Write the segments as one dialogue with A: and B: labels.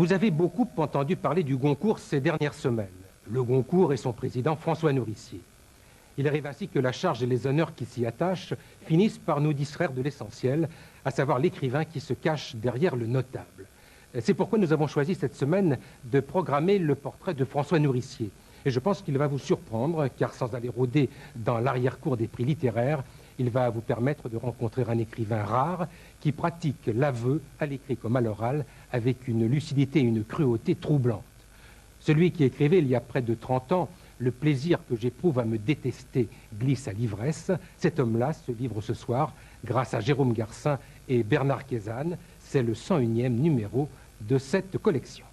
A: Vous avez beaucoup entendu parler du Goncourt ces dernières semaines. Le Goncourt et son président François Nourricier. Il arrive ainsi que la charge et les honneurs qui s'y attachent finissent par nous distraire de l'essentiel, à savoir l'écrivain qui se cache derrière le notable. C'est pourquoi nous avons choisi cette semaine de programmer le portrait de François Nourricier. Et je pense qu'il va vous surprendre, car sans aller rôder dans l'arrière-cour des prix littéraires, il va vous permettre de rencontrer un écrivain rare qui pratique l'aveu, à l'écrit comme à l'oral, avec une lucidité et une cruauté troublantes. Celui qui écrivait il y a près de 30 ans « Le plaisir que j'éprouve à me détester glisse à l'ivresse », cet homme-là se livre ce soir grâce à Jérôme Garcin et Bernard Kézanne. C'est le 101e numéro de cette collection.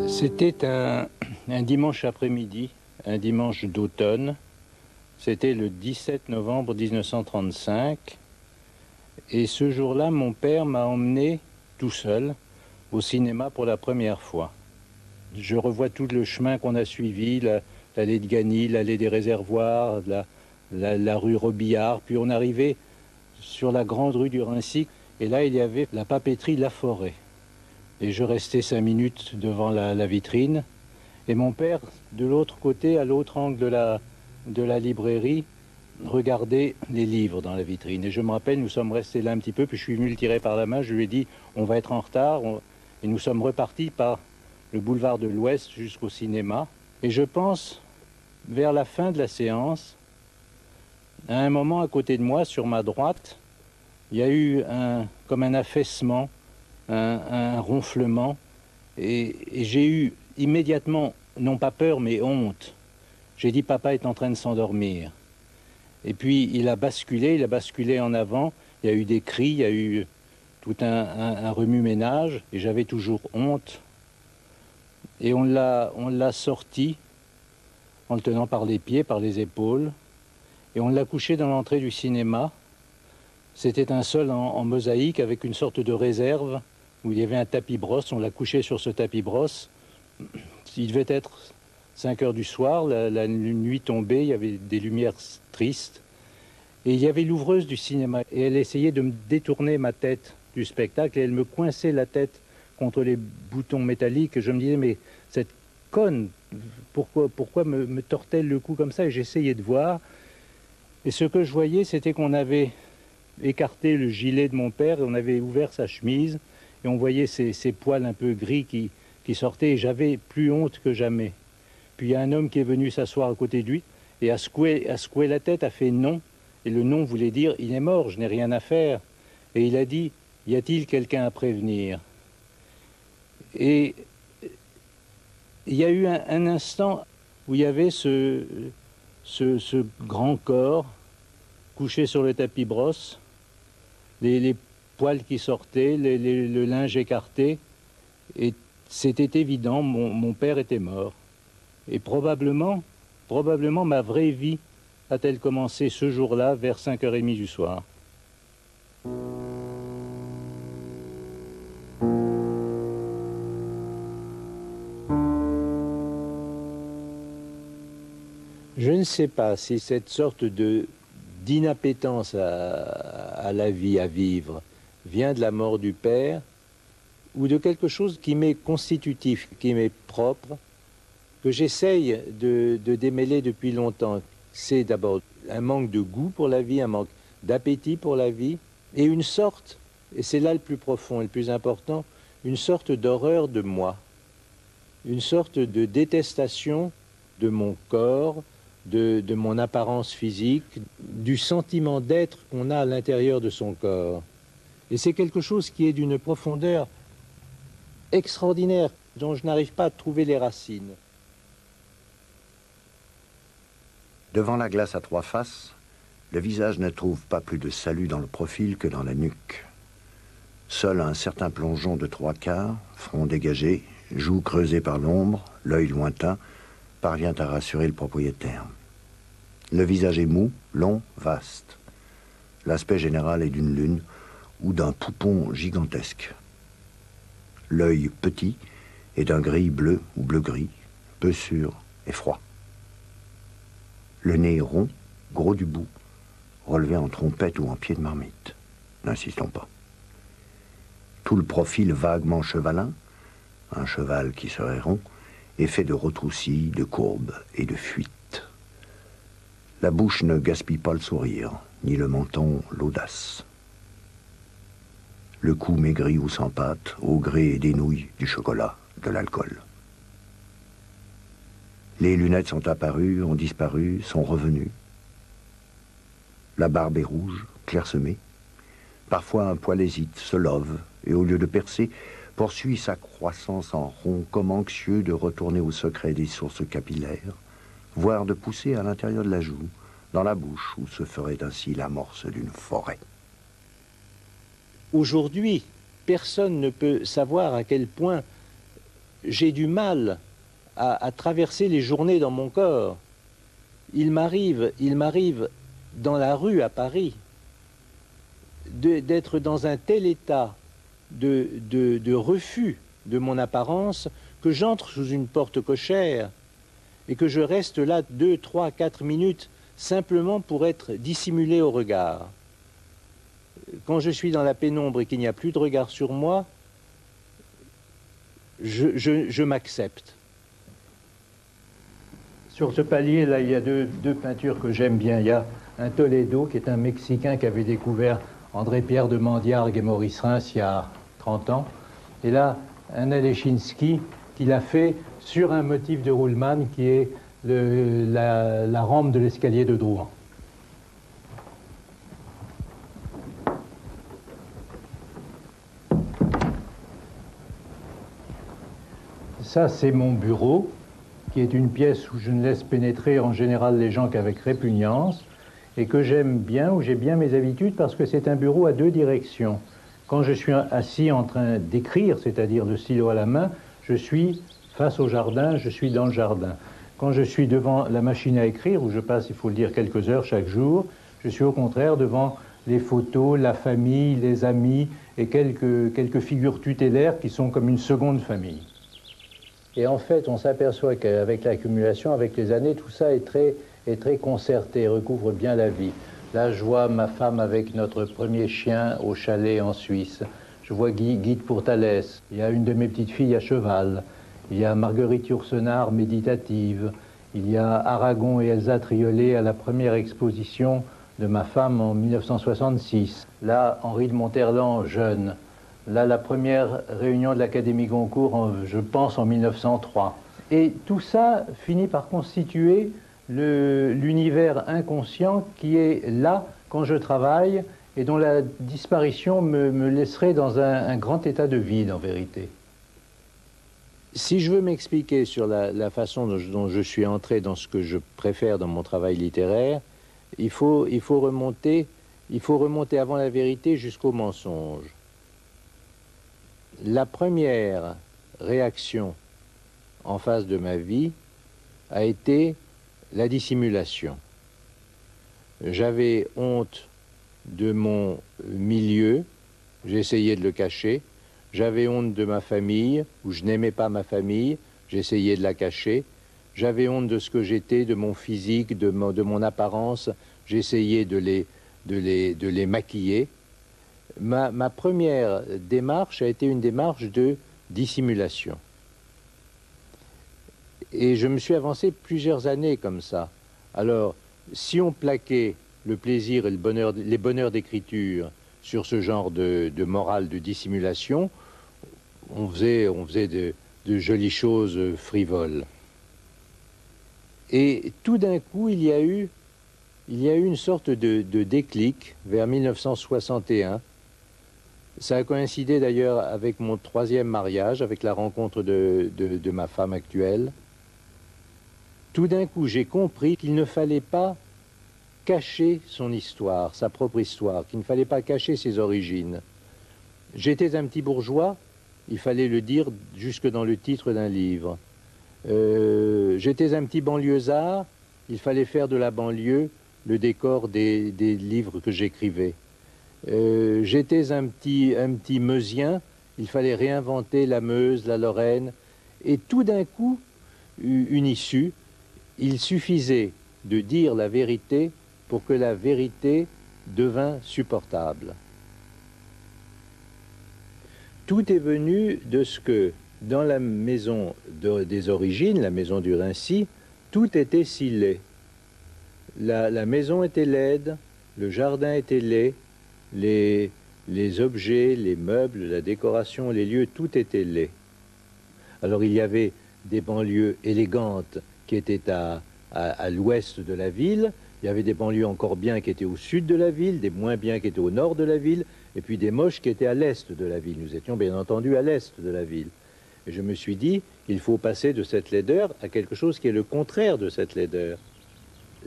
B: C'était un dimanche après-midi, un dimanche d'automne. C'était le 17 novembre 1935. Et ce jour-là, mon père m'a emmené tout seul au cinéma pour la première fois. Je revois tout le chemin qu'on a suivi, l'allée de Gagny, l'allée des Réservoirs, la rue Robillard. Puis on arrivait sur la grande rue du Raincy. Et là, il y avait la papeterie La Forêt. Et je restais 5 minutes devant la vitrine. Et mon père, de l'autre côté, à l'autre angle de la librairie, regardait les livres dans la vitrine. Et je me rappelle, nous sommes restés là un petit peu, puis je suis venu le tirer par la main. Je lui ai dit, on va être en retard. Et nous sommes repartis par le boulevard de l'Ouest jusqu'au cinéma. Et je pense, vers la fin de la séance, à un moment à côté de moi, sur ma droite, il y a eu comme un affaissement, un ronflement, et j'ai eu immédiatement, non pas peur, mais honte. J'ai dit, papa est en train de s'endormir. Et puis il a basculé en avant, il y a eu des cris, il y a eu tout un remue-ménage, et j'avais toujours honte. Et on l'a sorti, en le tenant par les pieds, par les épaules, et on l'a couché dans l'entrée du cinéma. C'était un sol en mosaïque avec une sorte de réserve, où il y avait un tapis-brosse. On l'a couché sur ce tapis-brosse. Il devait être 5 heures du soir, la nuit tombée, il y avait des lumières tristes. Et il y avait l'ouvreuse du cinéma. Et elle essayait de me détourner ma tête du spectacle, et elle me coinçait la tête contre les boutons métalliques. Je me disais, mais cette conne, pourquoi me tord-elle le cou comme ça? Et j'essayais de voir. Et ce que je voyais, c'était qu'on avait écarté le gilet de mon père, et on avait ouvert sa chemise, et on voyait ses poils un peu gris qui sortaient, et j'avais plus honte que jamais. Puis il y a un homme qui est venu s'asseoir à côté de lui, et a secoué la tête, a fait non, et le non voulait dire, il est mort, je n'ai rien à faire. Et il a dit, y a-t-il quelqu'un à prévenir? Et il y a eu un instant où il y avait ce grand corps couché sur le tapis-brosse, les poils qui sortaient, le linge écarté, et c'était évident, mon père était mort. Et probablement ma vraie vie a-t-elle commencé ce jour-là, vers 5h30 du soir. Je ne sais pas si cette sorte d'inappétence à la vie, à vivre, vient de la mort du père, ou de quelque chose qui m'est constitutif, qui m'est propre, que j'essaye de démêler depuis longtemps. C'est d'abord un manque de goût pour la vie, un manque d'appétit pour la vie, et une sorte, et c'est là le plus profond et le plus important, une sorte d'horreur de moi, une sorte de détestation de mon corps, de mon apparence physique, du sentiment d'être qu'on a à l'intérieur de son corps. Et c'est quelque chose qui est d'une profondeur extraordinaire, dont je n'arrive pas à trouver les racines.
C: Devant la glace à 3 faces, Le visage ne trouve pas plus de salut dans le profil que dans la nuque. Seul un certain plongeon de 3/4, front dégagé, joues creusées par l'ombre, l'œil lointain, parvient à rassurer le propriétaire. Le visage est mou, long, vaste. L'aspect général est d'une lune ou d'un poupon gigantesque. L'œil petit est d'un gris bleu ou bleu-gris, peu sûr et froid. Le nez rond, gros du bout, relevé en trompette ou en pied de marmite. N'insistons pas. Tout le profil vaguement chevalin, un cheval qui serait rond, est fait de retroussis, de courbes et de fuites. La bouche ne gaspille pas le sourire, ni le menton l'audace. Le cou maigri ou sans pâte, au gré des nouilles, du chocolat, de l'alcool. Les lunettes sont apparues, ont disparu, sont revenues. La barbe est rouge, clairsemée. Parfois un poil hésite, se love, et au lieu de percer, poursuit sa croissance en rond, comme anxieux de retourner au secret des sources capillaires, voire de pousser à l'intérieur de la joue, dans la bouche où se ferait ainsi l'amorce d'une forêt.
B: Aujourd'hui, personne ne peut savoir à quel point j'ai du mal à traverser les journées dans mon corps. Il m'arrive dans la rue à Paris d'être dans un tel état de refus de mon apparence que j'entre sous une porte cochère et que je reste là 2, 3, 4 minutes simplement pour être dissimulé au regard. Quand je suis dans la pénombre et qu'il n'y a plus de regard sur moi, je m'accepte. Sur ce palier, là, il y a deux peintures que j'aime bien. Il y a un Toledo, qui est un Mexicain qui avait découvert André-Pierre de Mandiargue et Maurice Reims il y a 30 ans. Et là, un Alechinsky qu'il a fait sur un motif de Ruhlmann qui est la rampe de l'escalier de Drouin. Ça, c'est mon bureau, qui est une pièce où je ne laisse pénétrer en général les gens qu'avec répugnance, et que j'aime bien, où j'ai bien mes habitudes, parce que c'est un bureau à 2 directions. Quand je suis assis en train d'écrire, c'est-à-dire de stylo à la main, je suis face au jardin, je suis dans le jardin. Quand je suis devant la machine à écrire, où je passe, il faut le dire, quelques heures chaque jour, je suis au contraire devant les photos, la famille, les amis, et quelques figures tutélaires qui sont comme une seconde famille. Et en fait, on s'aperçoit qu'avec l'accumulation, avec les années, tout ça est très concerté, recouvre bien la vie. Là, je vois ma femme avec notre premier chien au chalet en Suisse. Je vois Guy de Pourtalès. Il y a une de mes petites filles à cheval. Il y a Marguerite Yourcenar, méditative. Il y a Aragon et Elsa Triolet à la première exposition de ma femme en 1966. Là, Henri de Monterland, jeune. Là, la première réunion de l'Académie Goncourt, je pense, en 1903. Et tout ça finit par constituer l'univers inconscient qui est là quand je travaille et dont la disparition me laisserait dans un grand état de vide, en vérité. Si je veux m'expliquer sur la façon dont je suis entré dans ce que je préfère dans mon travail littéraire, il faut remonter avant la vérité jusqu'au mensonge. La première réaction en face de ma vie a été la dissimulation. J'avais honte de mon milieu, j'essayais de le cacher. J'avais honte de ma famille, où je n'aimais pas ma famille, j'essayais de la cacher. J'avais honte de ce que j'étais, de mon physique, de mon apparence, j'essayais de les maquiller. Ma première démarche a été une démarche de dissimulation. Et je me suis avancé plusieurs années comme ça. Alors, si on plaquait le plaisir et les bonheurs d'écriture sur ce genre de morale de dissimulation, on faisait de jolies choses frivoles. Et tout d'un coup, il y a eu une sorte de déclic vers 1961. Ça a coïncidé d'ailleurs avec mon 3e mariage, avec la rencontre de ma femme actuelle. Tout d'un coup, j'ai compris qu'il ne fallait pas cacher son histoire, sa propre histoire, qu'il ne fallait pas cacher ses origines. J'étais un petit bourgeois, il fallait le dire jusque dans le titre d'un livre. J'étais un petit banlieusard, il fallait faire de la banlieue le décor des livres que j'écrivais. J'étais un petit Meusien, il fallait réinventer la Meuse, la Lorraine, et tout d'un coup, une issue, il suffisait de dire la vérité pour que la vérité devint supportable. Tout est venu de ce que, dans la maison des origines, la maison du Rincy, tout était si laid. La maison était laide, le jardin était laid, les objets, les meubles, la décoration, les lieux, tout était laid. Alors il y avait des banlieues élégantes qui étaient à l'ouest de la ville, il y avait des banlieues encore bien qui étaient au sud de la ville, des moins bien qui étaient au nord de la ville, et puis des moches qui étaient à l'est de la ville. Nous étions bien entendu à l'est de la ville. Et je me suis dit qu'il faut passer de cette laideur à quelque chose qui est le contraire de cette laideur.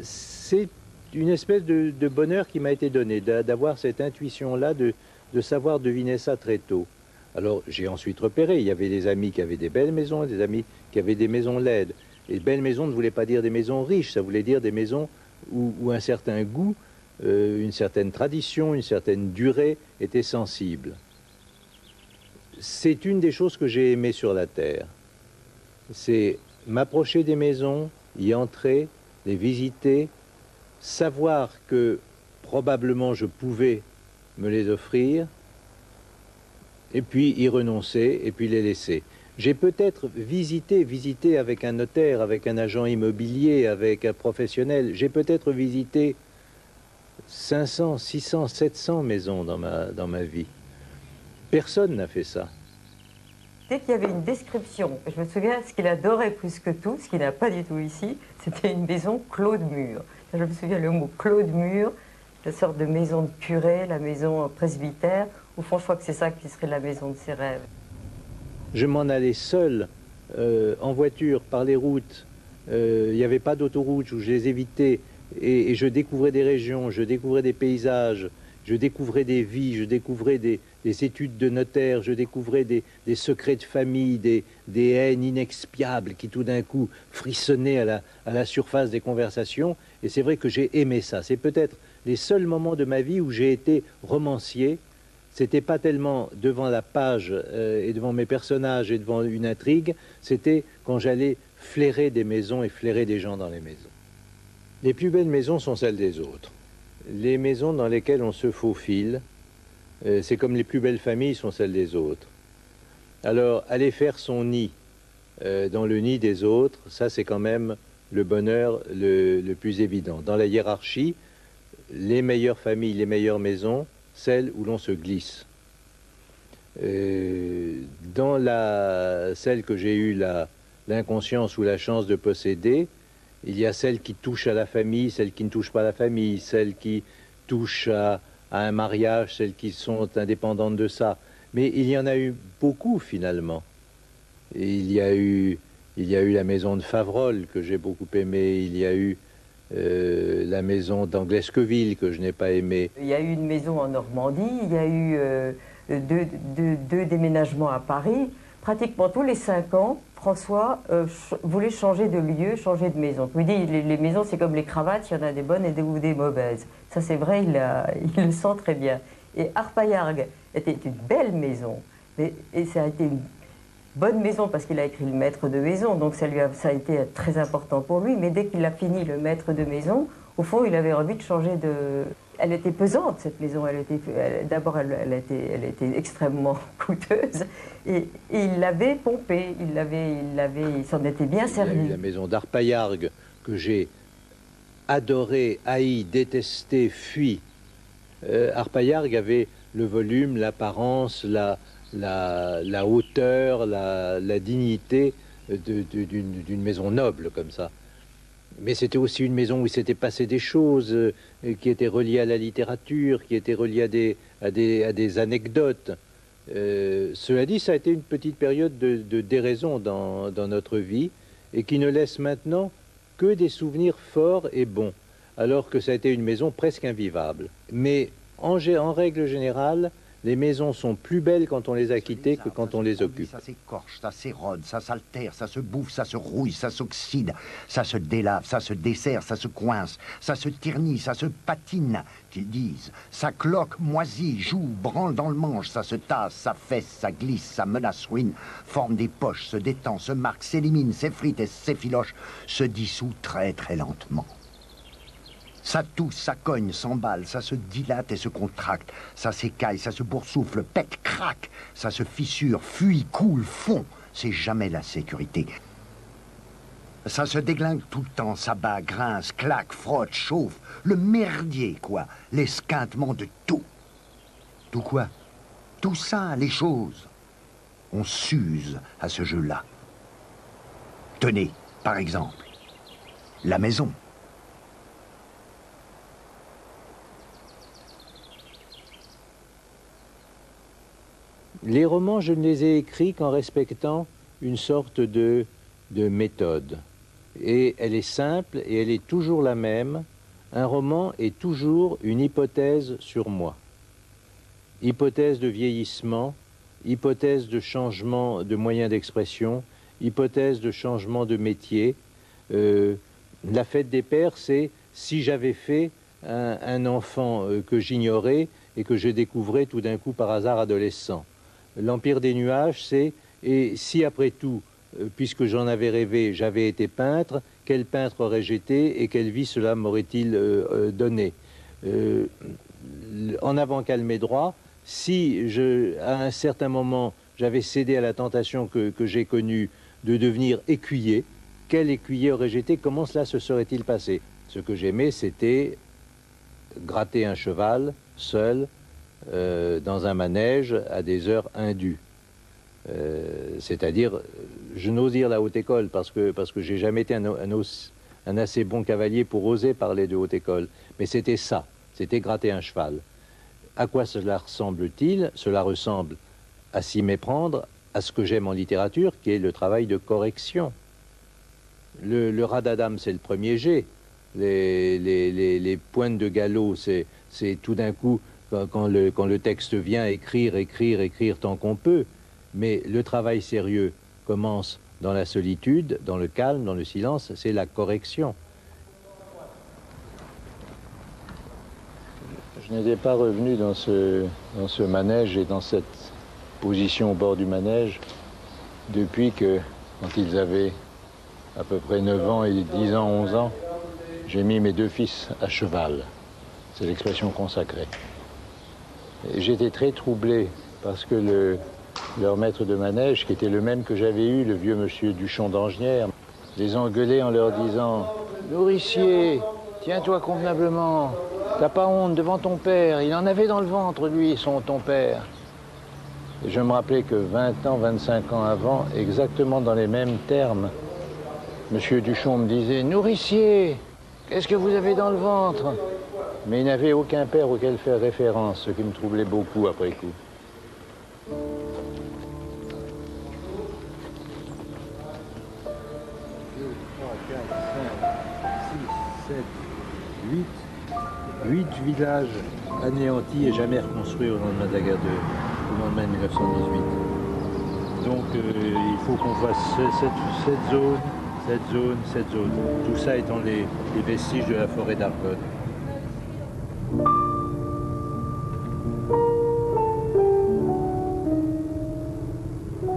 B: C'est une espèce de bonheur qui m'a été donné, d'avoir cette intuition-là, de savoir deviner ça très tôt. Alors j'ai ensuite repéré, il y avait des amis qui avaient des belles maisons et des amis qui avaient des maisons laides. Et belles maisons ne voulait pas dire des maisons riches, ça voulait dire des maisons où un certain goût, une certaine tradition, une certaine durée était sensible. C'est une des choses que j'ai aimées sur la Terre. C'est m'approcher des maisons, y entrer, les visiter, savoir que probablement je pouvais me les offrir, et puis y renoncer, et puis les laisser. J'ai peut-être visité avec un notaire, avec un agent immobilier, avec un professionnel, j'ai peut-être visité 500, 600, 700 maisons dans ma vie. Personne n'a fait ça.
D: Dès qu'il y avait une description, je me souviens, ce qu'il adorait plus que tout, ce qu'il n'a pas du tout ici, c'était une maison Claude Mur. Je me souviens le mot Claude Mur, la sorte de maison de curé, la maison presbytère. Au fond, je crois que c'est ça qui serait la maison de ses rêves.
B: Je m'en allais seul, en voiture, par les routes. Il n'y avait pas d'autoroute, où je les évitais. Et je découvrais des régions, je découvrais des paysages, je découvrais des vies, je découvrais des études de notaire, je découvrais des secrets de famille, des haines inexpiables qui tout d'un coup frissonnaient à la surface des conversations. Et c'est vrai que j'ai aimé ça. C'est peut-être les seuls moments de ma vie où j'ai été romancier. C'était pas tellement devant la page et devant mes personnages et devant une intrigue, c'était quand j'allais flairer des maisons et flairer des gens dans les maisons. Les plus belles maisons sont celles des autres. Les maisons dans lesquelles on se faufile, c'est comme les plus belles familles sont celles des autres. Alors, aller faire son nid dans le nid des autres, ça c'est quand même le bonheur le plus évident. Dans la hiérarchie, les meilleures familles, les meilleures maisons, celle où l'on se glisse. Dans celle que j'ai eu l'inconscience ou la chance de posséder, il y a celles qui touchent à la famille, celles qui ne touchent pas à la famille, celles qui touchent à un mariage, celles qui sont indépendantes de ça. Mais il y en a eu beaucoup finalement. Et il y a eu la maison de Favrol que j'ai beaucoup aimée, il y a eu la maison d'Anglesqueville que je n'ai pas aimée.
D: Il y a eu une maison en Normandie, il y a eu deux déménagements à Paris. Pratiquement tous les 5 ans, François voulait changer de lieu, changer de maison. Je vous dis, les maisons, c'est comme les cravates, il y en a des bonnes et des mauvaises. Ça, c'est vrai, il le sent très bien. Et Arpaillargues était une belle maison, et ça a été une bonne maison parce qu'il a écrit le maître de maison, donc ça a été très important pour lui. Mais dès qu'il a fini le maître de maison, au fond, il avait envie de changer de... Elle était pesante, cette maison. D'abord, elle était extrêmement coûteuse. Et il l'avait pompée, il s'en était bien servi.
B: Il y a eu la maison d'Arpaillargues que j'ai adoré, haï, détesté, fui. Arpaillargues avait le volume, l'apparence, la hauteur, la dignité d'une maison noble comme ça. Mais c'était aussi une maison où il s'était passé des choses qui étaient reliées à la littérature, qui étaient reliées à des anecdotes. Cela dit, ça a été une petite période de déraison dans notre vie et qui ne laisse maintenant que des souvenirs forts et bons. alors que ça a été une maison presque invivable. Mais en règle générale, les maisons sont plus belles quand on les a quittées que quand on les occupe.
C: Ça s'écorche, ça s'érode, ça s'altère, ça se bouffe, ça se rouille, ça s'oxyde, ça se délave, ça se dessert, ça se coince, ça se ternit, ça se patine, qu'ils disent. Ça cloque, moisit, joue, branle dans le manche, ça se tasse, ça fesse, ça glisse, ça menace, ruine, forme des poches, se détend, se marque, s'élimine, s'effrite et s'effiloche, se dissout très très lentement. Ça tousse, ça cogne, s'emballe, ça se dilate et se contracte, ça s'écaille, ça se boursoufle, pète, craque, ça se fissure, fuit, coule, fond. C'est jamais la sécurité. Ça se déglingue tout le temps, ça bat, grince, claque, frotte, chauffe. Le merdier, quoi. L'esquintement de tout. Tout quoi? Tout ça, les choses. On s'use à ce jeu-là. Tenez, par exemple, la maison.
B: Les romans, je ne les ai écrits qu'en respectant une sorte de méthode. Et elle est simple et elle est toujours la même. Un roman est toujours une hypothèse sur moi. Hypothèse de vieillissement, hypothèse de changement de moyen d'expression, hypothèse de changement de métier. La fête des pères, c'est si j'avais fait un enfant que j'ignorais et que je découvrais tout d'un coup par hasard adolescent. L'Empire des nuages, c'est et si après tout, puisque j'en avais rêvé, j'avais été peintre, quel peintre aurais-je été et quelle vie cela m'aurait-il donné? En avant calme et droit, si à un certain moment j'avais cédé à la tentation que j'ai connue de devenir écuyer, quel écuyer aurais-je été? Comment cela se serait-il passé? Ce que j'aimais, c'était gratter un cheval seul dans un manège à des heures indues. C'est-à-dire, je n'ose dire la haute école parce que j'ai jamais été un assez bon cavalier pour oser parler de haute école, mais c'était ça, c'était gratter un cheval. À quoi cela ressemble-t-il? Cela ressemble à s'y méprendre à ce que j'aime en littérature, qui est le travail de correction. Le radadam, c'est le premier jet. Les pointes de galop, c'est tout d'un coup, quand le texte vient, écrire tant qu'on peut. Mais le travail sérieux commence dans la solitude, dans le calme, dans le silence, c'est la correction. Je n'étais pas revenu dans ce manège et dans cette position au bord du manège depuis que, quand ils avaient à peu près 9 ans et 10 ans, 11 ans, j'ai mis mes 2 fils à cheval. C'est l'expression consacrée. J'étais très troublé parce que leur maître de manège, qui était le même que j'avais eu, le vieux monsieur Duchon d'Angenière, les engueulait en leur disant « Nourricier, tiens-toi convenablement, t'as pas honte devant ton père, il en avait dans le ventre, lui, ton père. » Et je me rappelais que 20 ans, 25 ans avant, exactement dans les mêmes termes, monsieur Duchon me disait « Nourricier, qu'est-ce que vous avez dans le ventre ?» Mais il n'avait aucun père auquel faire référence, ce qui me troublait beaucoup après coup. 8 villages anéantis et jamais reconstruits au lendemain de la guerre au lendemain de 1918. Donc il faut qu'on fasse cette zone. Tout ça étant les vestiges de la forêt d'Argonne.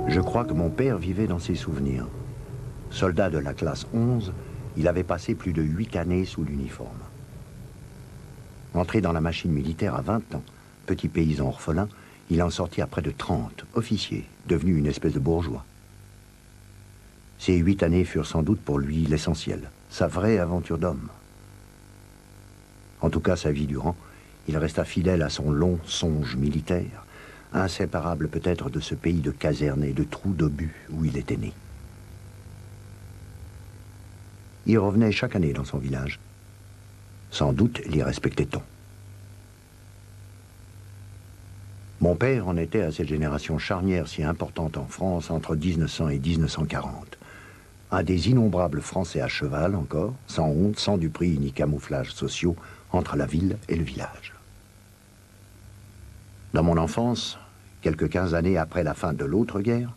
C: Je crois que mon père vivait dans ses souvenirs. Soldat de la classe 11, il avait passé plus de 8 années sous l'uniforme. Entré dans la machine militaire à 20 ans, petit paysan orphelin, il en sortit à près de 30, officier, devenu une espèce de bourgeois. Ces 8 années furent sans doute pour lui l'essentiel, sa vraie aventure d'homme. En tout cas, sa vie durant, il resta fidèle à son long songe militaire, inséparable peut-être de ce pays de casernes et de trous d'obus où il était né. Il revenait chaque année dans son village. Sans doute l'y respectait-on. Mon père en était à cette génération charnière si importante en France entre 1900 et 1940. un des innombrables Français à cheval encore, sans honte, sans duperie ni camouflages sociaux, entre la ville et le village. Dans mon enfance, quelques 15 années après la fin de l'autre guerre,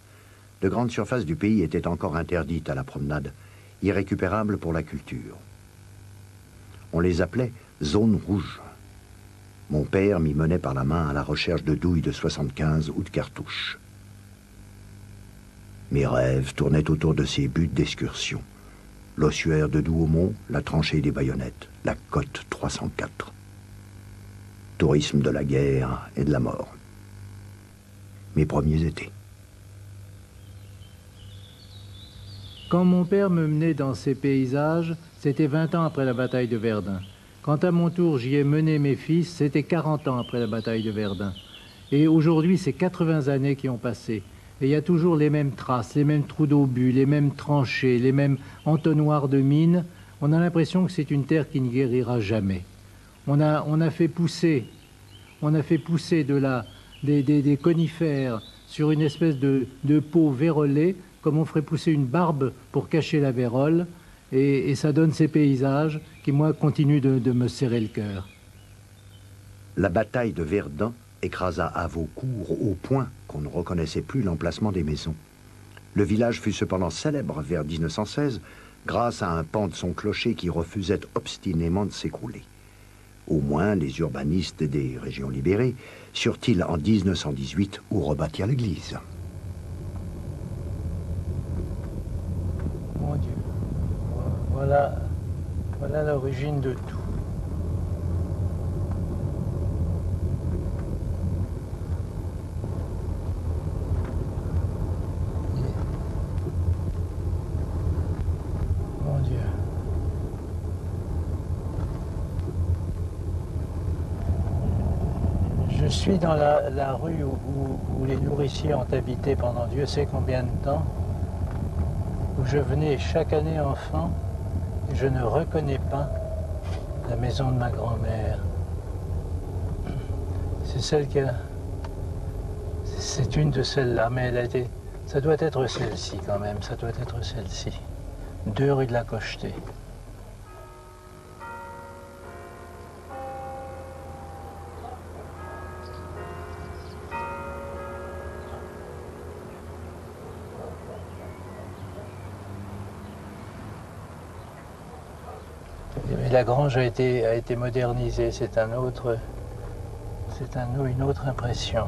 C: de grandes surfaces du pays étaient encore interdites à la promenade, irrécupérables pour la culture. On les appelait zones rouges. Mon père m'y menait par la main à la recherche de douilles de 75 ou de cartouches. Mes rêves tournaient autour de ces buts d'excursion. L'ossuaire de Douaumont, la tranchée des baïonnettes, la côte 304. Tourisme de la guerre et de la mort. Mes premiers étés.
B: Quand mon père me menait dans ces paysages, c'était 20 ans après la bataille de Verdun. Quand à mon tour j'y ai mené mes fils, c'était 40 ans après la bataille de Verdun. Et aujourd'hui, c'est 80 années qui ont passé. Et il y a toujours les mêmes traces, les mêmes trous d'obus, les mêmes tranchées, les mêmes entonnoirs de mines. On a l'impression que c'est une terre qui ne guérira jamais. On a fait pousser des conifères sur une espèce de peau vérolée, comme on ferait pousser une barbe pour cacher la vérole, et ça donne ces paysages qui, moi, continuent de me serrer le cœur.
C: La bataille de Verdun écrasa à Vaucourt au point qu'on ne reconnaissait plus l'emplacement des maisons. Le village fut cependant célèbre vers 1916 grâce à un pan de son clocher qui refusait obstinément de s'écrouler. Au moins, les urbanistes des régions libérées surent-ils en 1918 où rebâtir l'église.
B: Mon Dieu, voilà l'origine de tout. Mon Dieu. Je suis dans la rue où les nourriciers ont habité pendant Dieu sait combien de temps, où je venais chaque année enfant, et je ne reconnais pas la maison de ma grand-mère. C'est celle qui a... C'est une de celles-là, mais elle a été... Ça doit être celle-ci quand même, ça doit être celle-ci. 2 rue de la Cochetée. Mais la grange a été modernisée, c'est une autre impression.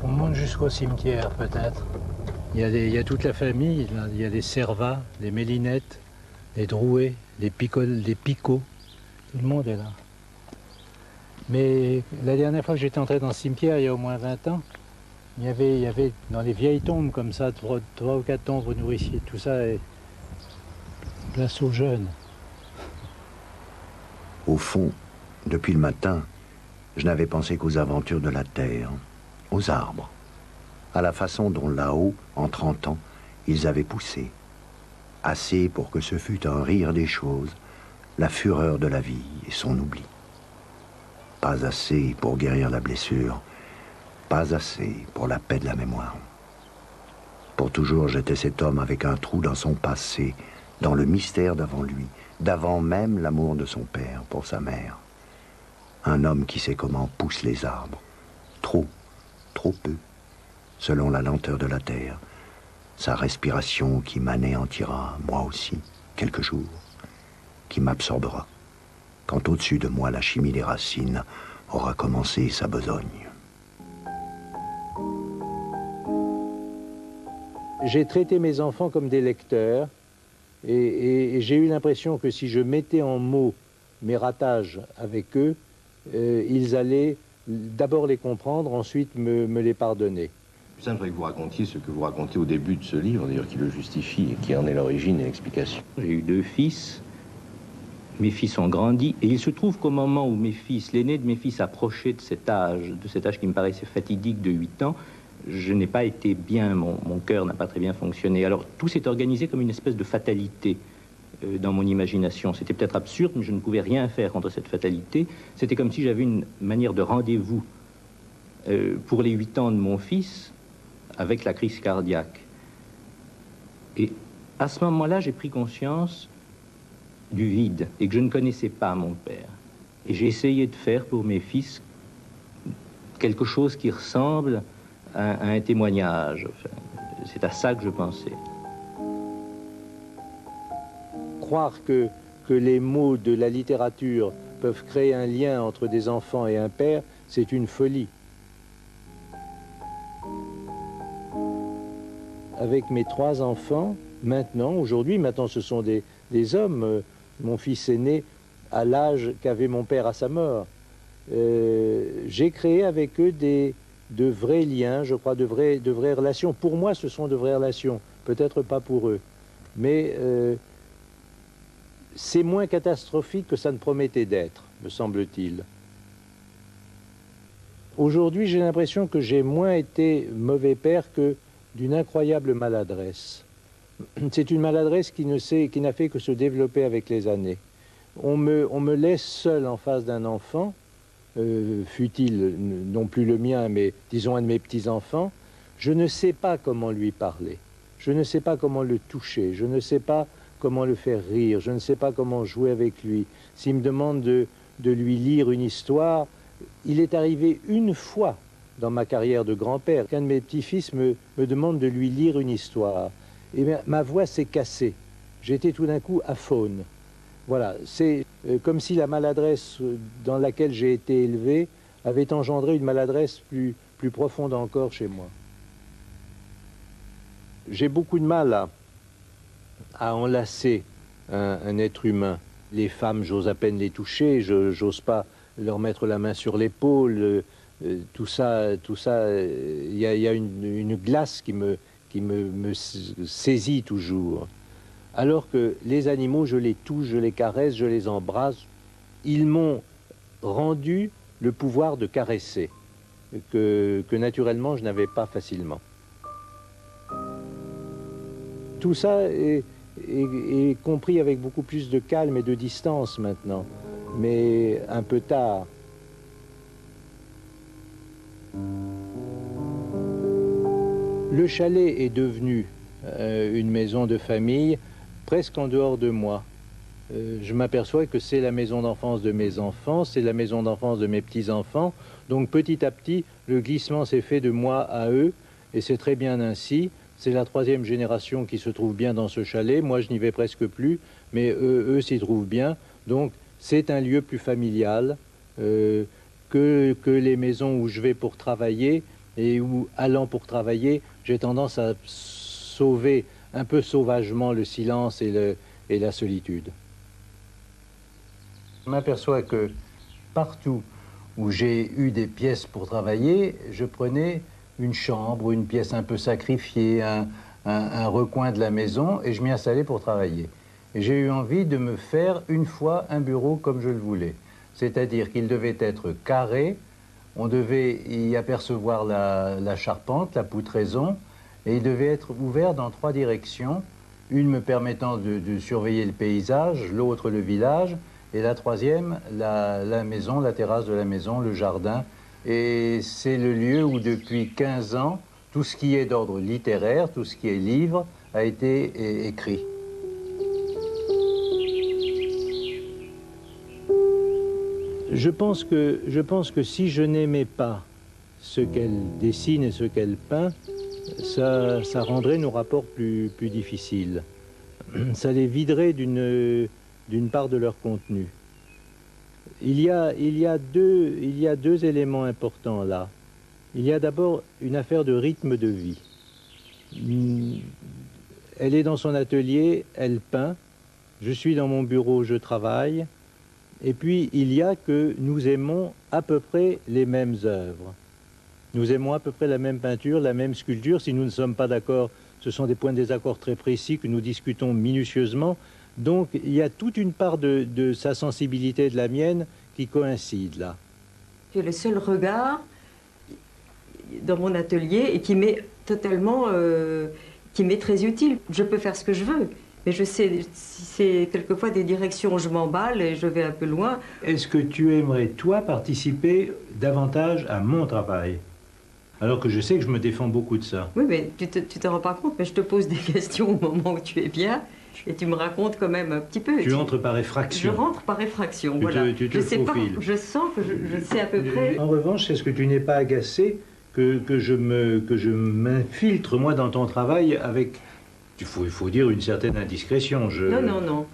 B: On monte jusqu'au cimetière peut-être. Il y a toute la famille, là. Il y a les Servat, les Mélinettes, les Drouet, les Picots, tout le monde est là. Mais la dernière fois que j'étais entré dans ce cimetière, il y a au moins 20 ans, il y avait dans les vieilles tombes comme ça, 3 ou 4 tombes nourriciers, tout ça, et place aux jeunes.
C: Au fond, depuis le matin, je n'avais pensé qu'aux aventures de la terre, aux arbres, à la façon dont là-haut, en 30 ans, ils avaient poussé. Assez pour que ce fût un rire des choses, la fureur de la vie et son oubli. Pas assez pour guérir la blessure, pas assez pour la paix de la mémoire. Pour toujours, j'étais cet homme avec un trou dans son passé, dans le mystère d'avant lui, d'avant même l'amour de son père pour sa mère. Un homme qui sait comment poussent les arbres. Trop peu, selon la lenteur de la terre. Sa respiration qui m'anéantira, moi aussi, quelque jour, qui m'absorbera, quand au-dessus de moi la chimie des racines aura commencé sa besogne.
B: J'ai traité mes enfants comme des lecteurs et j'ai eu l'impression que si je mettais en mots mes ratages avec eux, ils allaient d'abord les comprendre, ensuite me les pardonner.
E: Ça, je voudrais que vous racontiez ce que vous racontez au début de ce livre, d'ailleurs qui le justifie et qui en est l'origine et l'explication.
F: J'ai eu 2 fils, mes fils ont grandi, et il se trouve qu'au moment où l'aîné de mes fils approchait de cet âge qui me paraissait fatidique de 8 ans, je n'ai pas été bien, mon cœur n'a pas très bien fonctionné. Alors tout s'est organisé comme une espèce de fatalité. dans mon imagination. C'était peut-être absurde, mais je ne pouvais rien faire contre cette fatalité. C'était comme si j'avais une manière de rendez-vous pour les 8 ans de mon fils avec la crise cardiaque. Et à ce moment-là, j'ai pris conscience du vide et que je ne connaissais pas mon père. Et j'ai essayé de faire pour mes fils quelque chose qui ressemble à un témoignage. Enfin, c'est à ça que je pensais.
B: Croire que les mots de la littérature peuvent créer un lien entre des enfants et un père, c'est une folie. Avec mes 3 enfants, aujourd'hui, ce sont des hommes. Mon fils est né à l'âge qu'avait mon père à sa mort. J'ai créé avec eux de vrais liens, je crois, de vraies relations. Pour moi, ce sont de vraies relations, peut-être pas pour eux. Mais c'est moins catastrophique que ça ne promettait d'être, me semble-t-il. Aujourd'hui, j'ai l'impression que j'ai moins été mauvais père que d'une incroyable maladresse. C'est une maladresse qui n'a fait que se développer avec les années. On me laisse seul en face d'un enfant, fût-il non plus le mien, mais disons un de mes petits-enfants. Je ne sais pas comment lui parler, je ne sais pas comment le toucher, je ne sais pas comment le faire rire, je ne sais pas comment jouer avec lui. S'il me demande de lui lire une histoire, il est arrivé une fois dans ma carrière de grand-père qu'un de mes petits-fils me demande de lui lire une histoire. Et bien, ma voix s'est cassée. J'étais tout d'un coup aphone. Voilà, c'est comme si la maladresse dans laquelle j'ai été élevé avait engendré une maladresse plus profonde encore chez moi. J'ai beaucoup de mal à enlacer un être humain. Les femmes, j'ose à peine les toucher, j'ose pas leur mettre la main sur l'épaule. Tout ça, il y a une glace qui me saisit toujours. Alors que les animaux, je les touche, je les caresse, je les embrasse. Ils m'ont rendu le pouvoir de caresser, que naturellement je n'avais pas facilement. Tout ça est compris avec beaucoup plus de calme et de distance maintenant, mais un peu tard. Le chalet est devenu une maison de famille presque en dehors de moi. Je m'aperçois que c'est la maison d'enfance de mes enfants, c'est la maison d'enfance de mes petits-enfants. Donc petit à petit, le glissement s'est fait de moi à eux, et c'est très bien ainsi. C'est la 3e génération qui se trouve bien dans ce chalet. Moi, je n'y vais presque plus, mais eux s'y trouvent bien. Donc c'est un lieu plus familial que les maisons où je vais pour travailler, et où, allant pour travailler, j'ai tendance à sauver un peu sauvagement le silence et la solitude. Je m'aperçois que partout où j'ai eu des pièces pour travailler, je prenais une chambre, une pièce un peu sacrifiée, un recoin de la maison, et je m'y installais pour travailler. Et j'ai eu envie de me faire une fois un bureau comme je le voulais. C'est-à-dire qu'il devait être carré, on devait y apercevoir la charpente, la poutraison, et il devait être ouvert dans 3 directions, une me permettant de surveiller le paysage, l'autre le village, et la 3e, la maison, la terrasse de la maison, le jardin. Et c'est le lieu où depuis 15 ans, tout ce qui est d'ordre littéraire, tout ce qui est livre, a été écrit. Je pense que si je n'aimais pas ce qu'elle dessine et ce qu'elle peint, ça rendrait nos rapports plus difficiles. Ça les viderait d'une part de leur contenu. Il y a 2 éléments importants là. Il y a d'abord une affaire de rythme de vie. Elle est dans son atelier, elle peint. Je suis dans mon bureau, je travaille. Et puis, il y a que nous aimons à peu près les mêmes œuvres. Nous aimons à peu près la même peinture, la même sculpture. Si nous ne sommes pas d'accord, ce sont des points de désaccord très précis que nous discutons minutieusement. Donc, il y a toute une part de sa sensibilité et de la mienne qui coïncide là.
D: C'est le seul regard dans mon atelier et qui m'est totalement, qui m'est très utile. Je peux faire ce que je veux. Mais je sais, si c'est quelquefois des directions où je m'emballe et je vais un peu loin.
B: Est-ce que tu aimerais, toi, participer davantage à mon travail? Alors que je sais que je me défends beaucoup de ça.
D: Oui, mais tu te rends pas compte, mais je te pose des questions au moment où tu es bien et tu me racontes quand même un petit peu.
B: Tu entres par effraction.
D: Je rentre par effraction,
B: Tu
D: voilà.
B: te
D: Je sais pas,
B: faufiles.
D: je sens que je sais à peu près.
B: En revanche, est-ce que tu n'es pas agacé que je m'infiltre, moi, dans ton travail avec, il faut dire, une certaine indiscrétion.
D: Non, non, non.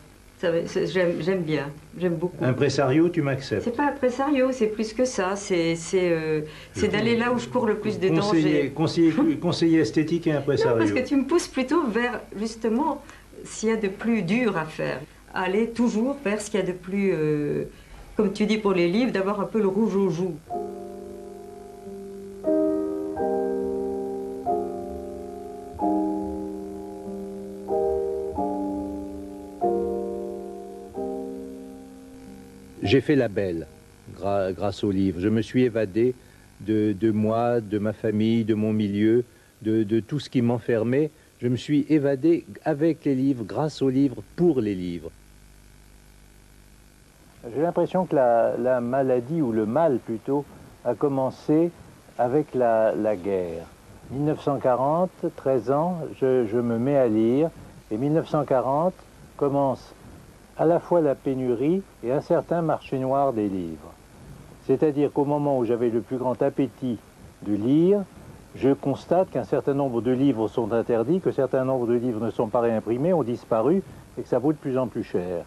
D: J'aime bien, j'aime beaucoup.
B: Impresario, tu m'acceptes?
D: C'est pas impresario, c'est plus que ça. C'est d'aller là où je cours le plus de danger.
B: Conseiller esthétique et impresario.
D: Non, parce que tu me pousses plutôt vers, justement, s'il y a de plus dur à faire. Aller toujours vers ce qu'il y a de plus, comme tu dis pour les livres, d'avoir un peu le rouge aux joues.
B: J'ai fait la belle grâce au livre. Je me suis évadé de moi, de ma famille, de mon milieu, de tout ce qui m'enfermait. Je me suis évadé avec les livres, grâce aux livres, pour les livres. J'ai l'impression que la maladie, ou le mal plutôt, a commencé avec la guerre. 1940, 13 ans, je me mets à lire, et 1940 commence à la fois la pénurie et un certain marché noir des livres. C'est-à-dire qu'au moment où j'avais le plus grand appétit de lire, je constate qu'un certain nombre de livres sont interdits, que certains nombres de livres ne sont pas réimprimés, ont disparu, et que ça vaut de plus en plus cher.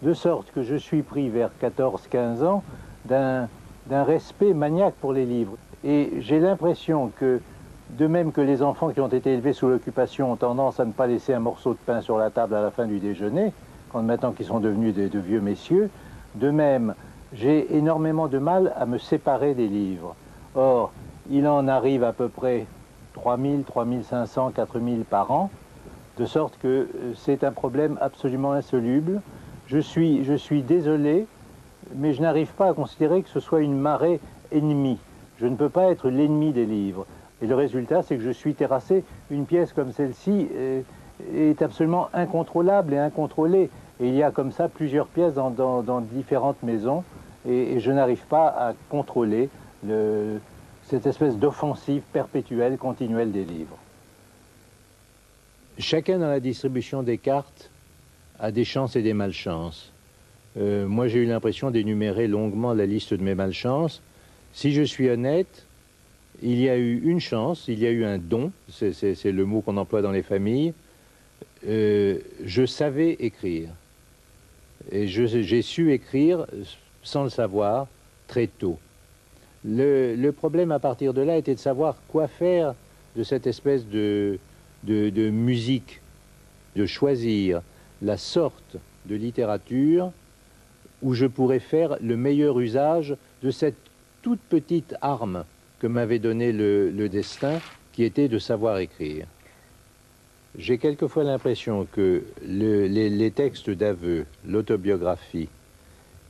B: De sorte que je suis pris vers 14-15 ans d'un respect maniaque pour les livres. Et j'ai l'impression que, de même que les enfants qui ont été élevés sous l'occupation ont tendance à ne pas laisser un morceau de pain sur la table à la fin du déjeuner, maintenant qu'ils sont devenus de vieux messieurs, de même, j'ai énormément de mal à me séparer des livres. Or, il en arrive à peu près 3000, 3500, 4000 par an, de sorte que c'est un problème absolument insoluble. Je suis désolé, mais je n'arrive pas à considérer que ce soit une marée ennemie. Je ne peux pas être l'ennemi des livres. Et le résultat, c'est que je suis terrassé. Une pièce comme celle-ci est absolument incontrôlable et incontrôlée. Et il y a comme ça plusieurs pièces dans différentes maisons. Et je n'arrive pas à contrôler cette espèce d'offensive perpétuelle, continuelle des livres. Chacun dans la distribution des cartes a des chances et des malchances. Moi, j'ai eu l'impression d'énumérer longuement la liste de mes malchances. Si je suis honnête, il y a eu une chance, il y a eu un don, c'est le mot qu'on emploie dans les familles. Je savais écrire. Et j'ai su écrire, sans le savoir, très tôt. Le problème à partir de là était de savoir quoi faire de cette espèce de musique, de choisir la sorte de littérature où je pourrais faire le meilleur usage de cette toute petite arme que m'avait donnée le destin, qui était de savoir écrire. J'ai quelquefois l'impression que les textes d'aveux, l'autobiographie,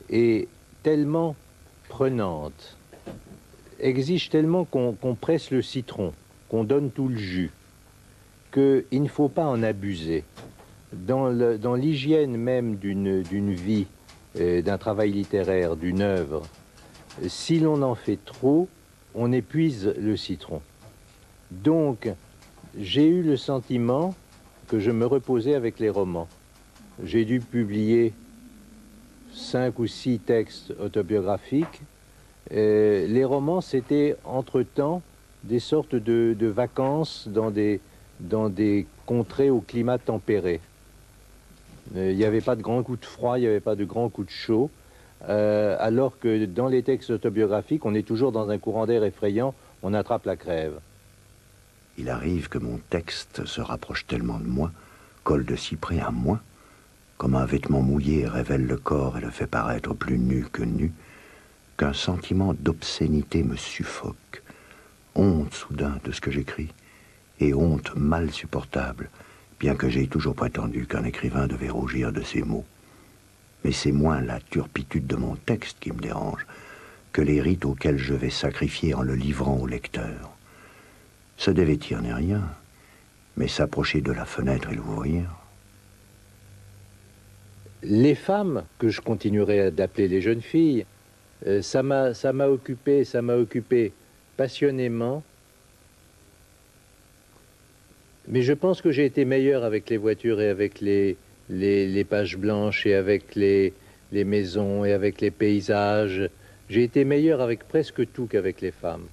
B: est tellement prenante, exige tellement qu'on presse le citron, qu'on donne tout le jus, qu'il ne faut pas en abuser. Dans l'hygiène même d'une vie, d'un travail littéraire, d'une œuvre, si l'on en fait trop, on épuise le citron. Donc, j'ai eu le sentiment que je me reposais avec les romans. J'ai dû publier 5 ou 6 textes autobiographiques. Les romans, c'était entre-temps des sortes de vacances dans des contrées au climat tempéré. Il n'y avait pas de grands coups de froid, il n'y avait pas de grands coups de chaud, alors que dans les textes autobiographiques, on est toujours dans un courant d'air effrayant, on attrape la crève.
C: Il arrive que mon texte se rapproche tellement de moi, col de cyprès à moi, comme un vêtement mouillé révèle le corps et le fait paraître plus nu que nu, qu'un sentiment d'obscénité me suffoque. Honte soudain de ce que j'écris, et honte mal supportable, bien que j'aie toujours prétendu qu'un écrivain devait rougir de ses mots. Mais c'est moins la turpitude de mon texte qui me dérange que les rites auxquels je vais sacrifier en le livrant au lecteur. Se dévêtir n'est rien, mais s'approcher de la fenêtre et l'ouvrir,
B: Les femmes, que je continuerai d'appeler les jeunes filles, ça m'a occupé passionnément. Mais je pense que j'ai été meilleur avec les voitures et avec les pages blanches et avec les maisons et avec les paysages. J'ai été meilleur avec presque tout qu'avec les femmes.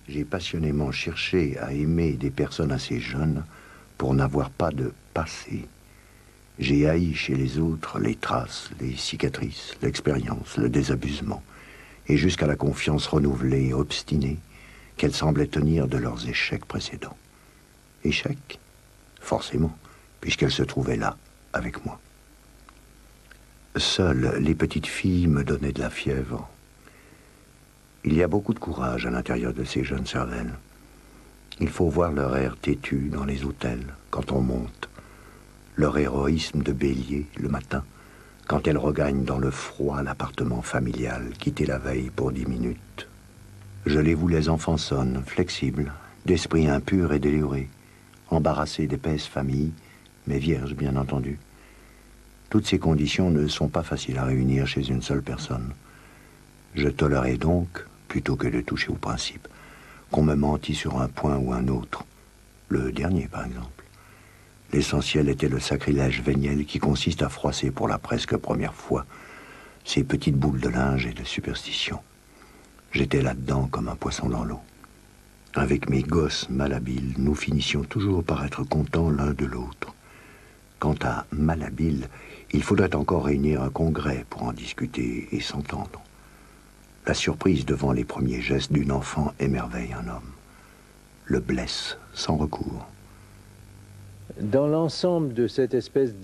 C: J'ai passionnément cherché à aimer des personnes assez jeunes pour n'avoir pas de passé. J'ai haï chez les autres les traces, les cicatrices, l'expérience, le désabusement, et jusqu'à la confiance renouvelée et obstinée qu'elles semblaient tenir de leurs échecs précédents. Échecs, forcément, puisqu'elles se trouvaient là, avec moi. Seules les petites filles me donnaient de la fièvre. Il y a beaucoup de courage à l'intérieur de ces jeunes cervelles. Il faut voir leur air têtu dans les hôtels, quand on monte. Leur héroïsme de bélier, le matin, quand elles regagnent dans le froid l'appartement familial, quitté la veille pour 10 minutes. Je les voulais enfantsonnes, flexibles, d'esprit impur et déluré, embarrassés d'épaisses familles, mais vierges, bien entendu. Toutes ces conditions ne sont pas faciles à réunir chez une seule personne. Je tolérais donc, plutôt que de toucher au principe, qu'on me mentît sur un point ou un autre. Le dernier, par exemple. L'essentiel était le sacrilège véniel qui consiste à froisser pour la presque première fois ces petites boules de linge et de superstition. J'étais là-dedans comme un poisson dans l'eau. Avec mes gosses malhabiles, nous finissions toujours par être contents l'un de l'autre. Quant à malhabile, il faudrait encore réunir un congrès pour en discuter et s'entendre. La surprise devant les premiers gestes d'une enfant émerveille un homme. Le blesse sans recours.
B: Dans l'ensemble de cette espèce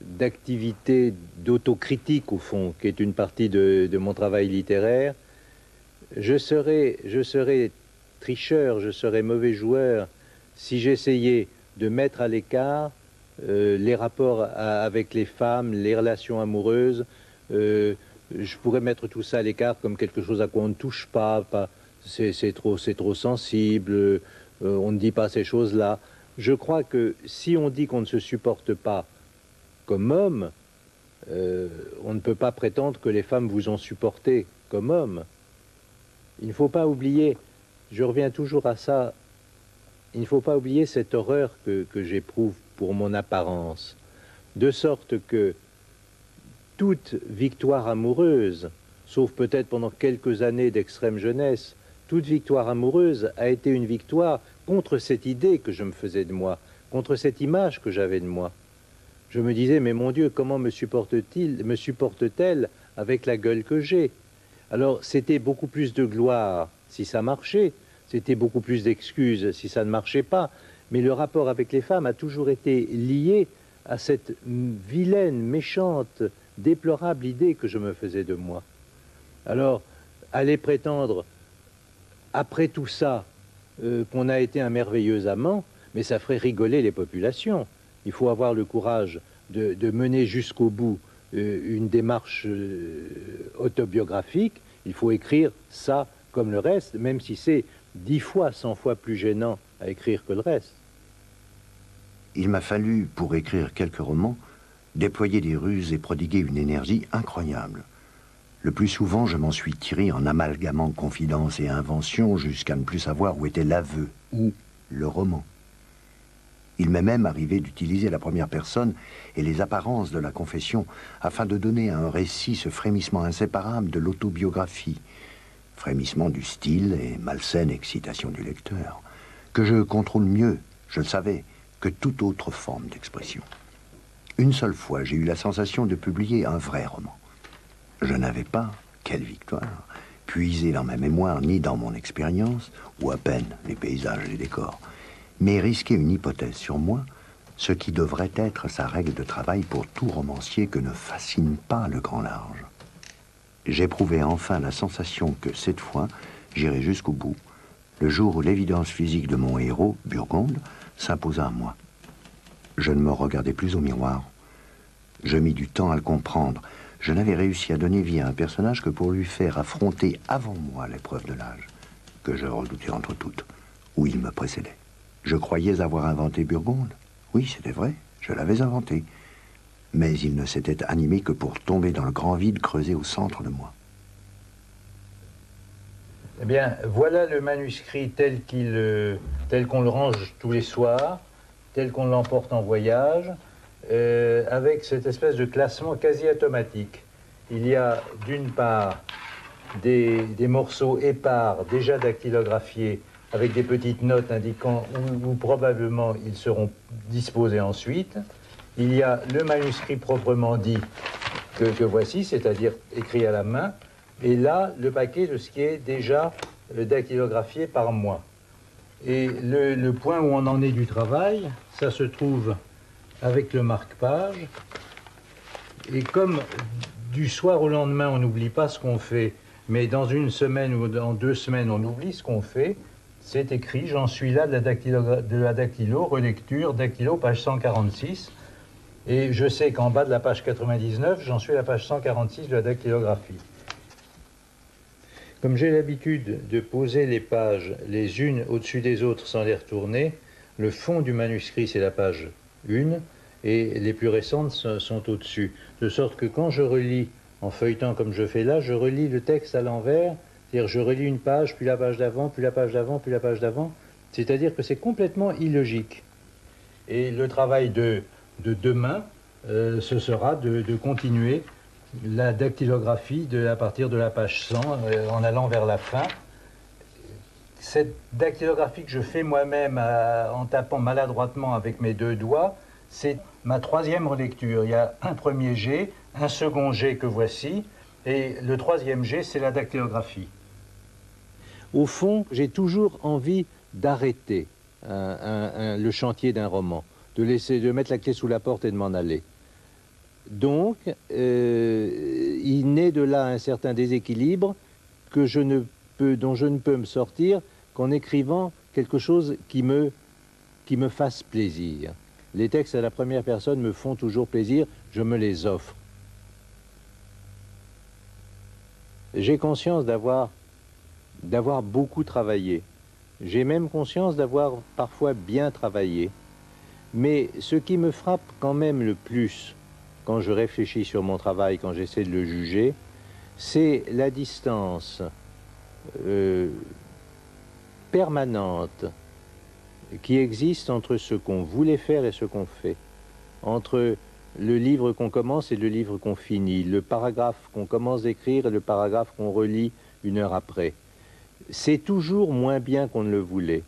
B: d'activité d'autocritique, au fond, qui est une partie de mon travail littéraire, je serais tricheur, je serais mauvais joueur si j'essayais de mettre à l'écart les rapports avec les femmes, les relations amoureuses. Je pourrais mettre tout ça à l'écart comme quelque chose à quoi on ne touche pas, c'est trop sensible, on ne dit pas ces choses-là. Je crois que si on dit qu'on ne se supporte pas comme homme, on ne peut pas prétendre que les femmes vous ont supporté comme homme. Il ne faut pas oublier, je reviens toujours à ça, il ne faut pas oublier cette horreur que j'éprouve pour mon apparence, de sorte que toute victoire amoureuse, sauf peut-être pendant quelques années d'extrême jeunesse, toute victoire amoureuse a été une victoire contre cette idée que je me faisais de moi, contre cette image que j'avais de moi. Je me disais, mais mon Dieu, comment me supporte-t-elle avec la gueule que j'ai? Alors, c'était beaucoup plus de gloire si ça marchait, c'était beaucoup plus d'excuses si ça ne marchait pas, mais le rapport avec les femmes a toujours été lié à cette vilaine, méchante, déplorable idée que je me faisais de moi. Alors, aller prétendre, après tout ça, qu'on a été un merveilleux amant, mais ça ferait rigoler les populations. Il faut avoir le courage de mener jusqu'au bout une démarche autobiographique. Il faut écrire ça comme le reste, même si c'est 10 fois, 100 fois plus gênant à écrire que le reste.
C: Il m'a fallu, pour écrire quelques romans, déployer des ruses et prodiguer une énergie incroyable. Le plus souvent, je m'en suis tiré en amalgamant confidences et inventions jusqu'à ne plus savoir où était l'aveu ou le roman. Il m'est même arrivé d'utiliser la première personne et les apparences de la confession afin de donner à un récit ce frémissement inséparable de l'autobiographie, frémissement du style et malsaine excitation du lecteur, que je contrôle mieux, je le savais, que toute autre forme d'expression. Une seule fois, j'ai eu la sensation de publier un vrai roman. Je n'avais pas, quelle victoire, puisé dans ma mémoire ni dans mon expérience, ou à peine les paysages et les décors, mais risqué une hypothèse sur moi, ce qui devrait être sa règle de travail pour tout romancier que ne fascine pas le grand large. J'éprouvais enfin la sensation que, cette fois, j'irais jusqu'au bout, le jour où l'évidence physique de mon héros, Burgonde, s'imposa à moi. Je ne me regardais plus au miroir. Je mis du temps à le comprendre. Je n'avais réussi à donner vie à un personnage que pour lui faire affronter avant moi l'épreuve de l'âge, que je redoutais entre toutes, où il me précédait. Je croyais avoir inventé Burgonde. Oui, c'était vrai, je l'avais inventé. mais il ne s'était animé que pour tomber dans le grand vide creusé au centre de moi.
B: Eh bien, voilà le manuscrit tel qu'on le range tous les soirs, tel qu'on l'emporte en voyage, avec cette espèce de classement quasi automatique. Il y a d'une part des morceaux épars déjà dactylographiés avec des petites notes indiquant où probablement ils seront disposés ensuite. Il y a le manuscrit proprement dit que voici, c'est-à-dire écrit à la main, et là, le paquet de ce qui est déjà dactylographié par moi. Et le point où on en est du travail, ça se trouve avec le marque-page. Et comme du soir au lendemain, on n'oublie pas ce qu'on fait, mais dans une semaine ou dans 2 semaines, on oublie ce qu'on fait, c'est écrit, j'en suis là de la dactylo, relecture, dactylo, page 146. Et je sais qu'en bas de la page 99, j'en suis à la page 146 de la dactylographie. Comme j'ai l'habitude de poser les pages les unes au-dessus des autres sans les retourner, le fond du manuscrit, c'est la page 1, et les plus récentes sont au-dessus. De sorte que quand je relis, en feuilletant comme je fais là, je relis le texte à l'envers, c'est-à-dire je relis une page, puis la page d'avant, puis la page d'avant, puis la page d'avant, c'est-à-dire que c'est complètement illogique. Et le travail de demain, ce sera de continuer la dactylographie à partir de la page 100, en allant vers la fin. Cette dactylographie que je fais moi-même en tapant maladroitement avec mes 2 doigts, c'est ma 3e relecture. Il y a un premier jet, un second jet que voici, et le 3e jet, c'est la dactylographie. Au fond, j'ai toujours envie d'arrêter le chantier d'un roman, de mettre la clé sous la porte et de m'en aller. Donc, il naît de là un certain déséquilibre dont je ne peux me sortir qu'en écrivant quelque chose qui me fasse plaisir. Les textes à la première personne me font toujours plaisir, je me les offre. J'ai conscience d'avoir beaucoup travaillé. J'ai même conscience d'avoir parfois bien travaillé. Mais ce qui me frappe quand même le plus, quand je réfléchis sur mon travail, quand j'essaie de le juger, c'est la distance permanente qui existe entre ce qu'on voulait faire et ce qu'on fait, entre le livre qu'on commence et le livre qu'on finit, le paragraphe qu'on commence d'écrire et le paragraphe qu'on relit 1 heure après. C'est toujours moins bien qu'on ne le voulait.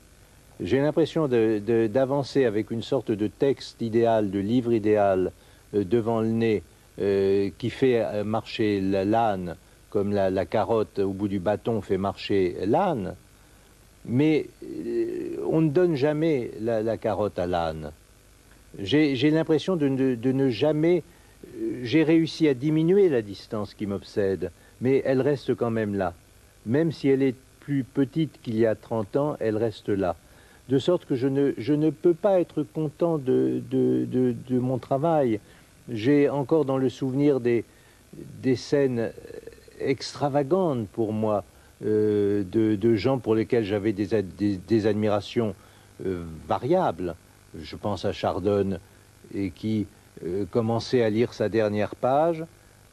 B: J'ai l'impression d'avancer avec une sorte de texte idéal, de livre idéal devant le nez qui fait marcher l'âne comme la carotte au bout du bâton fait marcher l'âne, mais on ne donne jamais la carotte à l'âne. J'ai l'impression de ne jamais... J'ai réussi à diminuer la distance qui m'obsède, mais elle reste quand même là. Même si elle est plus petite qu'il y a 30 ans, elle reste là. De sorte que je ne peux pas être content de mon travail. J'ai encore dans le souvenir des scènes extravagantes pour moi, de gens pour lesquels j'avais des admirations variables. Je pense à Chardonne, et qui commençait à lire sa dernière page,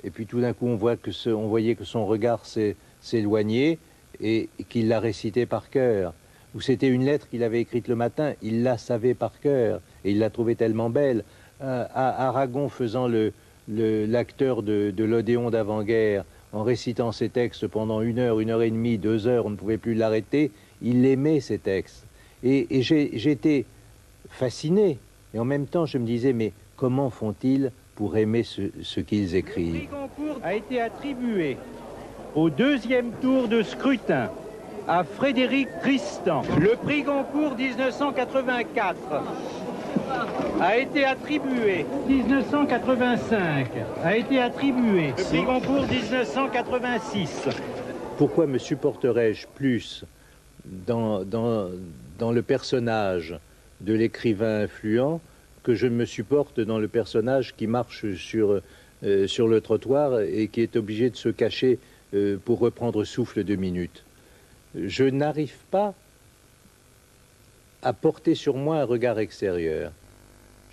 B: et puis tout d'un coup on voyait que son regard s'éloignait et qu'il la récitait par cœur. Ou c'était une lettre qu'il avait écrite le matin, il la savait par cœur, et il la trouvait tellement belle. Aragon faisant l'acteur de l'Odéon d'avant-guerre, en récitant ses textes pendant 1 heure, 1 heure et demie, 2 heures, on ne pouvait plus l'arrêter, il aimait ces textes. Et j'étais fasciné, et en même temps je me disais, mais comment font-ils pour aimer ce qu'ils écrivent?
G: Le prix Goncourt a été attribué au 2e tour de scrutin à Frédéric Tristan. Le prix Goncourt 1984 a été attribué 1985, a été attribué le prix Goncourt 1986.
B: Pourquoi me supporterais-je plus dans le personnage de l'écrivain influent que je me supporte dans le personnage qui marche sur le trottoir et qui est obligé de se cacher pour reprendre souffle 2 minutes? Je n'arrive pas à porter sur moi un regard extérieur.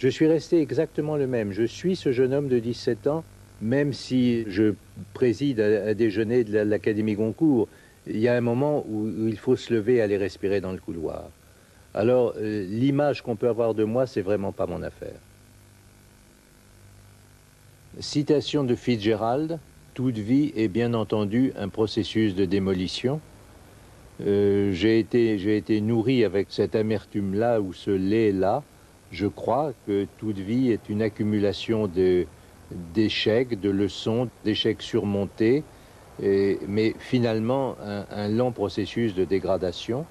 B: Je suis resté exactement le même. Je suis ce jeune homme de 17 ans, même si je préside à déjeuner de l'Académie Goncourt. Il y a un moment où il faut se lever et aller respirer dans le couloir. Alors, l'image qu'on peut avoir de moi, c'est vraiment pas mon affaire. Citation de Fitzgerald, « Toute vie est bien entendu un processus de démolition ». J'ai été nourri avec cette amertume-là ou ce lait-là. Je crois que toute vie est une accumulation d'échecs, de leçons, d'échecs surmontés, mais finalement un lent processus de dégradation.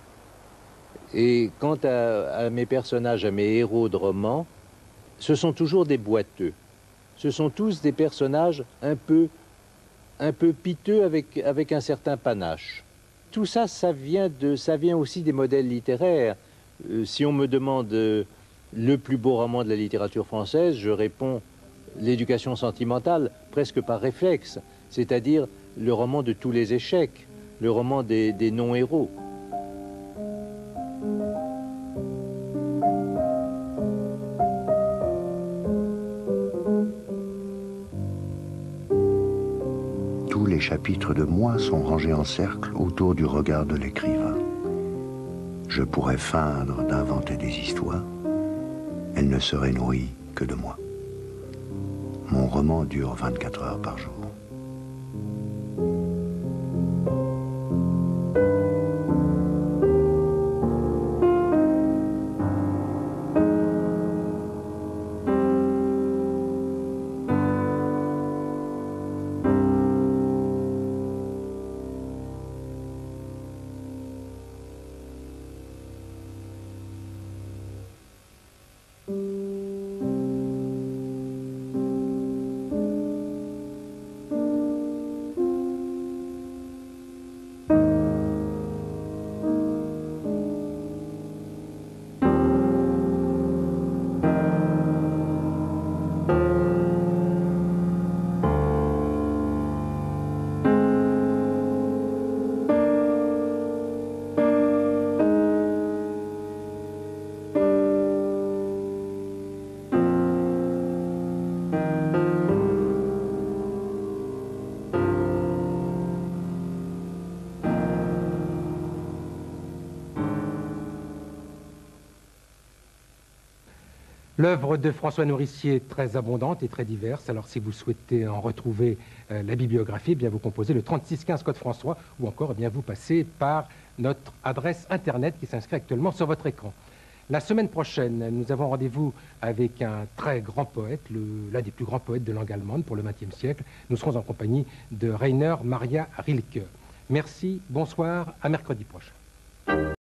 B: Et quant à mes personnages, à mes héros de romans, ce sont toujours des boiteux. Ce sont tous des personnages un peu piteux avec un certain panache. Tout ça, ça vient aussi des modèles littéraires. Si on me demande le plus beau roman de la littérature française, je réponds L'Éducation sentimentale, presque par réflexe, c'est-à-dire le roman de tous les échecs, le roman des non-héros.
C: Tous les chapitres de moi sont rangés en cercle autour du regard de l'écrivain. Je pourrais feindre d'inventer des histoires. Elles ne seraient nourries que de moi. Mon roman dure 24 heures par jour.
A: L'œuvre de François Nourricier est très abondante et très diverse. Alors si vous souhaitez en retrouver la bibliographie, eh bien vous composez le 3615 code François ou encore eh bien vous passez par notre adresse internet qui s'inscrit actuellement sur votre écran. La semaine prochaine, nous avons rendez-vous avec un très grand poète, l'un des plus grands poètes de langue allemande pour le XXe siècle. Nous serons en compagnie de Rainer Maria Rilke. Merci, bonsoir, à mercredi prochain.